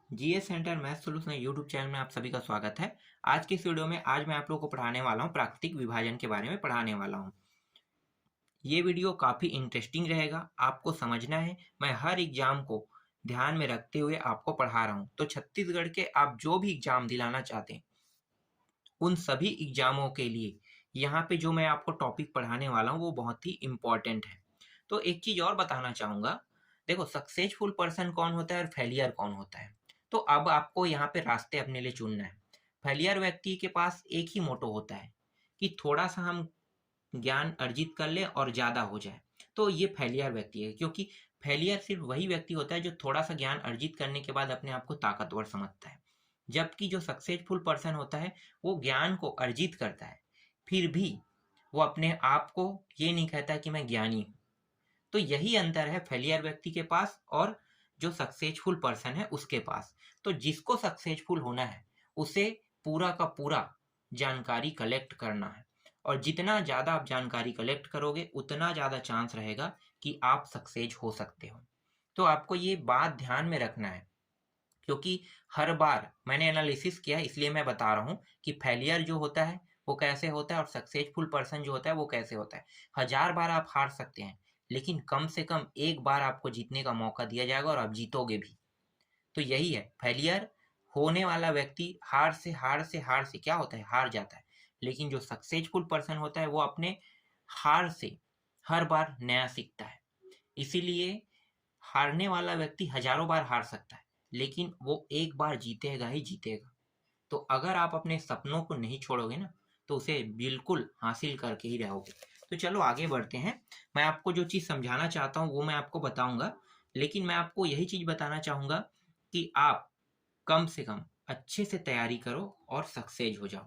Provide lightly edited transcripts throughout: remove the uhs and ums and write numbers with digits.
GS centre math solution YouTube channel में आप सभी का स्वागत है। आज की इस वीडियो में मैं आप लोगों को पढ़ाने वाला हूँ प्राकृतिक विभाजन के बारे में पढ़ाने वाला हूँ। ये वीडियो काफ़ी इंटरेस्टिंग रहेगा, आपको समझना है। मैं हर एग्जाम को ध्यान में रखते हुए आपको पढ़ा रहा हूँ। तो छत्तीसगढ़ के आप जो भी एग्जाम दिलाना चाहते हैं उन सभी एग्जामों के लिए यहाँ पे जो मैं आपको टॉपिक पढ़ाने वाला हूँ वो बहुत ही इम्पॉर्टेंट है। तो एक चीज़ और बताना चाहूँगा, देखो सक्सेसफुल पर्सन कौन होता है और फेलियर कौन होता है। तो अब आपको यहाँ पे रास्ते अपने लिए चुनना है। फेलियर व्यक्ति के पास एक ही मोटो होता है कि थोड़ा सा हम ज्ञान अर्जित कर ले और ज़्यादा हो जाए, तो ये फेलियर व्यक्ति है। क्योंकि फेलियर सिर्फ वही व्यक्ति होता है जो थोड़ा सा ज्ञान अर्जित करने के बाद अपने आप को ताकतवर समझता है, जबकि जो सक्सेसफुल पर्सन होता है वो ज्ञान को अर्जित करता है, फिर भी वो अपने आप को ये नहीं कहता कि मैं ज्ञानी हूँ। तो यही अंतर है फेलियर व्यक्ति के पास और जो सक्सेसफुल पर्सन है उसके पास। तो जिसको सक्सेसफुल होना है उसे पूरा का पूरा जानकारी कलेक्ट करना है, और जितना ज़्यादा आप जानकारी कलेक्ट करोगे उतना ज़्यादा चांस रहेगा कि आप सक्सेस हो सकते हो। तो आपको ये बात ध्यान में रखना है, क्योंकि हर बार मैंने एनालिसिस किया इसलिए मैं बता रहा हूँ कि फेलियर जो होता है वो कैसे होता है और सक्सेसफुल पर्सन जो होता है वो कैसे होता है। 1000 बार आप हार सकते हैं, लेकिन कम से कम एक बार आपको जीतने का मौका दिया जाएगा और आप जीतोगे भी। तो यही है, फेलियर होने वाला व्यक्ति हार से क्या होता है, हार जाता है। लेकिन जो सक्सेसफुल पर्सन होता है वो अपने हार से हर बार नया सीखता है। इसीलिए हारने वाला व्यक्ति हजारों बार हार सकता है, लेकिन वो एक बार जीतेगा ही जीतेगा। तो अगर आप अपने सपनों को नहीं छोड़ोगे ना, तो उसे बिल्कुल हासिल करके ही रहोगे। तो चलो आगे बढ़ते हैं। मैं आपको जो चीज़ समझाना चाहता हूँ वो मैं आपको बताऊंगा, लेकिन मैं आपको यही चीज़ बताना चाहूँगा कि आप कम से कम अच्छे से तैयारी करो और सक्सेस हो जाओ।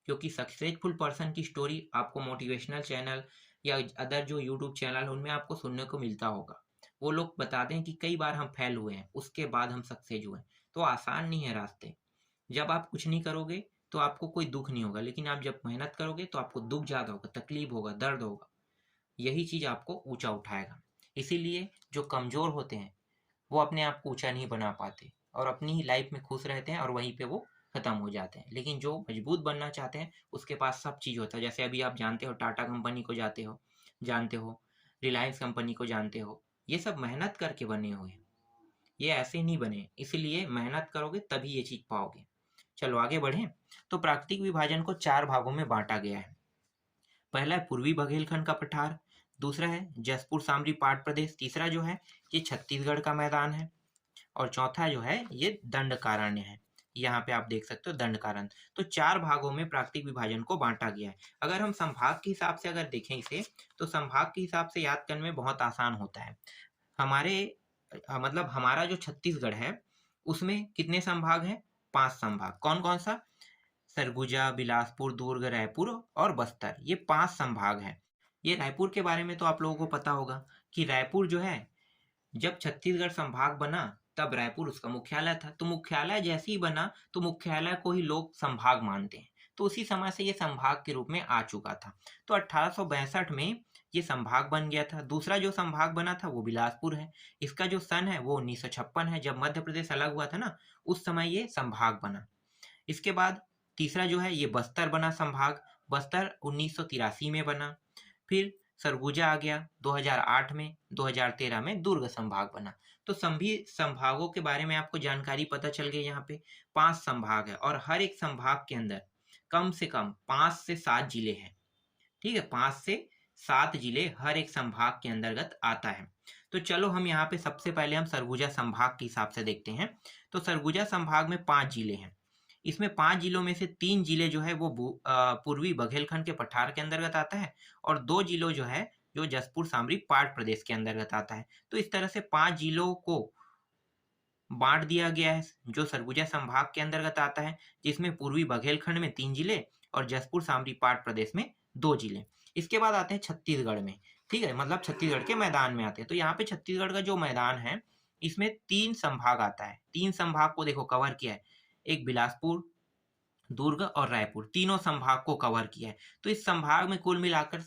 क्योंकि सक्सेसफुल पर्सन की स्टोरी आपको मोटिवेशनल चैनल या अदर जो यूट्यूब चैनल है उनमें आपको सुनने को मिलता होगा। वो लोग बताते हैं कि कई बार हम फेल हुए हैं, उसके बाद हम सक्सेस हुए हैं। तो आसान नहीं है रास्ते। जब आप कुछ नहीं करोगे तो आपको कोई दुख नहीं होगा, लेकिन आप जब मेहनत करोगे तो आपको दुख ज़्यादा होगा, तकलीफ होगा, दर्द होगा। यही चीज़ आपको ऊंचा उठाएगा। इसीलिए जो कमज़ोर होते हैं वो अपने आप को ऊंचा नहीं बना पाते और अपनी ही लाइफ में खुश रहते हैं और वहीं पे वो खत्म हो जाते हैं। लेकिन जो मजबूत बनना चाहते हैं उसके पास सब चीज़ होता है। जैसे अभी आप जानते हो टाटा कंपनी को जानते हो, रिलायंस कंपनी को जानते हो। ये सब मेहनत करके बने हुए हैं, ये ऐसे नहीं बने। इसीलिए मेहनत करोगे तभी ये चीज़ पाओगे। चलो आगे बढ़ें। तो प्राकृतिक विभाजन को 4 भागों में बांटा गया है। पहला है पूर्वी बघेलखंड का पठार, दूसरा है जसपुर सामरी पाट प्रदेश, तीसरा जो है ये छत्तीसगढ़ का मैदान है, और चौथा जो है ये दंडकारण्य है। यहाँ पे आप देख सकते हो दंडकारण्य। तो 4 भागों में प्राकृतिक विभाजन को बांटा गया है। अगर हम संभाग के हिसाब से अगर देखें इसे, तो संभाग के हिसाब से याद करने में बहुत आसान होता है। हमारे मतलब हमारा जो छत्तीसगढ़ है उसमें कितने संभाग हैं? 5 संभाग। कौन कौन सा? सरगुजा, बिलासपुर, दुर्ग, रायपुर और बस्तर, ये 5 संभाग हैं। ये रायपुर के बारे में तो आप लोगों को पता होगा कि रायपुर जो है, जब छत्तीसगढ़ संभाग बना तब रायपुर उसका मुख्यालय था। तो मुख्यालय जैसे ही बना तो मुख्यालय को ही लोग संभाग मानते हैं। तो उसी समय से ये संभाग के रूप में आ चुका था। तो 1862 में ये संभाग बन गया था। दूसरा जो संभाग बना था वो बिलासपुर है। इसका जो सन है वो 1956 है, जब मध्य प्रदेश अलग हुआ था ना, उस समय ये संभाग बना। इसके बाद तीसरा जो है ये बस्तर बना संभाग। बस्तर 1983 में बना। फिर सरगुजा आ गया 2008 में। 2013 में दुर्ग संभाग बना। तो सभी संभागों के बारे में आपको जानकारी पता चल गई। यहाँ पे 5 संभाग है और हर एक संभाग के अंदर कम से कम 5 से 7 जिले हैं। ठीक है, 5 से 7 जिले हर एक संभाग के अंतर्गत आता है। तो चलो हम यहाँ पे सबसे पहले हम सरगुजा संभाग के हिसाब से देखते हैं। तो सरगुजा संभाग में 5 जिले हैं। इसमें 5 जिलों में से 3 जिले जो है वो पूर्वी बघेलखंड के पठार के अंतर्गत आता है, और 2 जिलों जो है जो जसपुर सामरी पाट प्रदेश के अंतर्गत आता है। तो इस तरह से 5 जिलों को बांट दिया गया है जो सरगुजा संभाग के अंतर्गत आता है, जिसमें पूर्वी बघेलखंड में 3 जिले और जसपुर सामरी पाट प्रदेश में 2 जिले। इसके बाद आते हैं छत्तीसगढ़ में। ठीक है, मतलब छत्तीसगढ़ के मैदान में आते हैं। तो यहाँ पे छत्तीसगढ़ का जो मैदान है इसमें 3 संभाग आता है। 3 संभाग को देखो कवर किया है। एक बिलासपुर, दुर्ग और रायपुर, तीनों संभाग को कवर किया है। तो इस संभाग में कुल मिलाकर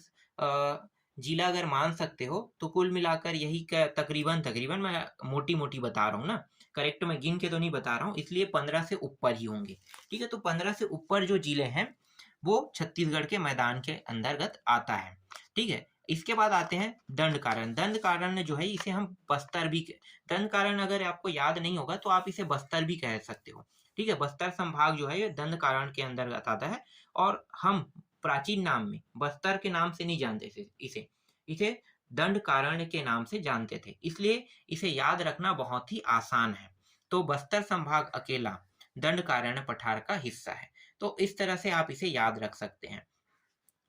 जिला अगर मान सकते हो तो कुल मिलाकर यही तकरीबन तकरीबन मैं मोटी मोटी बता रहा हूँ ना, करेक्ट मैं गिन के तो नहीं बता रहा हूँ, इसलिए 15 से ऊपर ही होंगे। ठीक है, तो 15 से ऊपर जो जिले हैं वो छत्तीसगढ़ के मैदान के अंतर्गत आता है। ठीक है, इसके बाद आते हैं दंडकारण्य। दंडकारण्य जो है इसे हम बस्तर भी, दंडकारण्य अगर आपको याद नहीं होगा तो आप इसे बस्तर भी कह सकते हो। ठीक है, बस्तर संभाग जो है ये दंडकारण्य के अंतर्गत आता है, और हम प्राचीन नाम में बस्तर के नाम से नहीं जानते थे इसे, इसे दंडकारण्य के नाम से जानते थे, इसलिए इसे याद रखना बहुत ही आसान है। तो बस्तर संभाग अकेला दंडकारण्य पठार का हिस्सा है। तो इस तरह से आप इसे याद रख सकते हैं।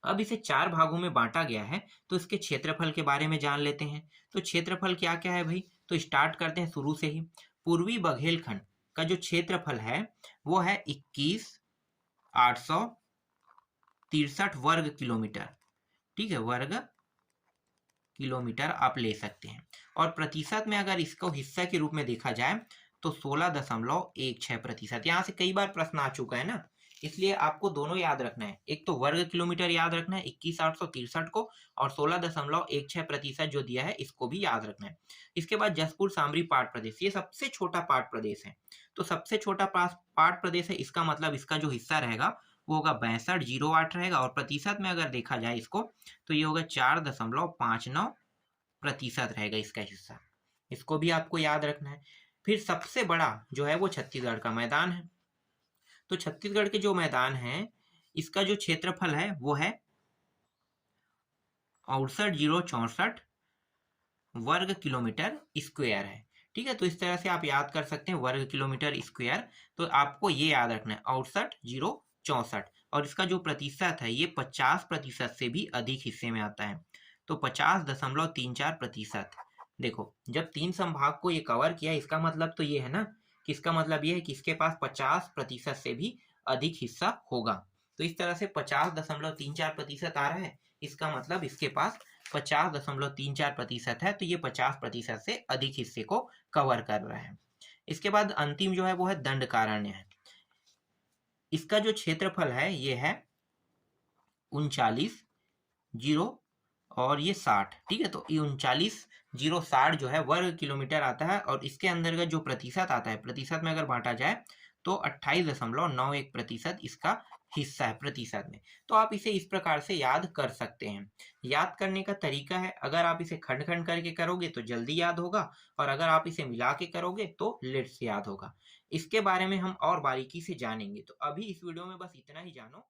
अब इसे 4 भागों में बांटा गया है, तो इसके क्षेत्रफल के बारे में जान लेते हैं। तो क्षेत्रफल क्या क्या है भाई, तो स्टार्ट करते हैं शुरू से ही। पूर्वी बघेलखंड का जो क्षेत्रफल है वो है 21,863 वर्ग किलोमीटर। ठीक है, वर्ग किलोमीटर आप ले सकते हैं। और प्रतिशत में अगर इसको हिस्सा के रूप में देखा जाए तो 16.16%। यहाँ से कई बार प्रश्न आ चुका है ना, इसलिए आपको दोनों याद रखना है। एक तो वर्ग किलोमीटर याद रखना है 21,863 को, और 16.16% जो दिया है इसको भी याद रखना है। इसके बाद जसपुर सामरी पाट प्रदेश, ये सबसे छोटा पाट प्रदेश है। तो सबसे छोटा पाट प्रदेश है, इसका मतलब इसका जो हिस्सा रहेगा वो होगा 62.08 रहेगा, और प्रतिशत में अगर देखा जाए इसको तो ये होगा 4.59% रहेगा इसका हिस्सा। इसको भी आपको याद रखना है। फिर सबसे बड़ा जो है वो छत्तीसगढ़ का मैदान है। तो छत्तीसगढ़ के जो मैदान है इसका जो क्षेत्रफल है वो है 68,064 वर्ग किलोमीटर स्क्वायर है। ठीक है, तो इस तरह से आप याद कर सकते हैं वर्ग किलोमीटर स्क्वायर। तो आपको ये याद रखना है 68,064, और इसका जो प्रतिशत है ये 50% से भी अधिक हिस्से में आता है। तो 50.34%। देखो, जब 3 संभाग को ये कवर किया इसका मतलब तो ये है ना कि इसका मतलब ये है कि इसके पास 50% से भी अधिक हिस्सा होगा। तो इस तरह से 50.34% आ रहा है, इसका मतलब इसके पास 50.34% है, तो ये 50% से अधिक हिस्से को कवर कर रहा है। इसके बाद अंतिम जो है वो है दंडकारण्य है। इसका जो क्षेत्रफल है ये है 39,0 और ये 60। ठीक है, तो ये 39,060 जो है वर्ग किलोमीटर आता है, और इसके अंतर्गत जो प्रतिशत आता है, प्रतिशत में अगर बांटा जाए तो 28.91% इसका हिस्सा है प्रतिशत में। तो आप इसे इस प्रकार से याद कर सकते हैं। याद करने का तरीका है, अगर आप इसे खंड खंड करके करोगे तो जल्दी याद होगा, और अगर आप इसे मिला के करोगे तो लेट से याद होगा। इसके बारे में हम और बारीकी से जानेंगे। तो अभी इस वीडियो में बस इतना ही जानो।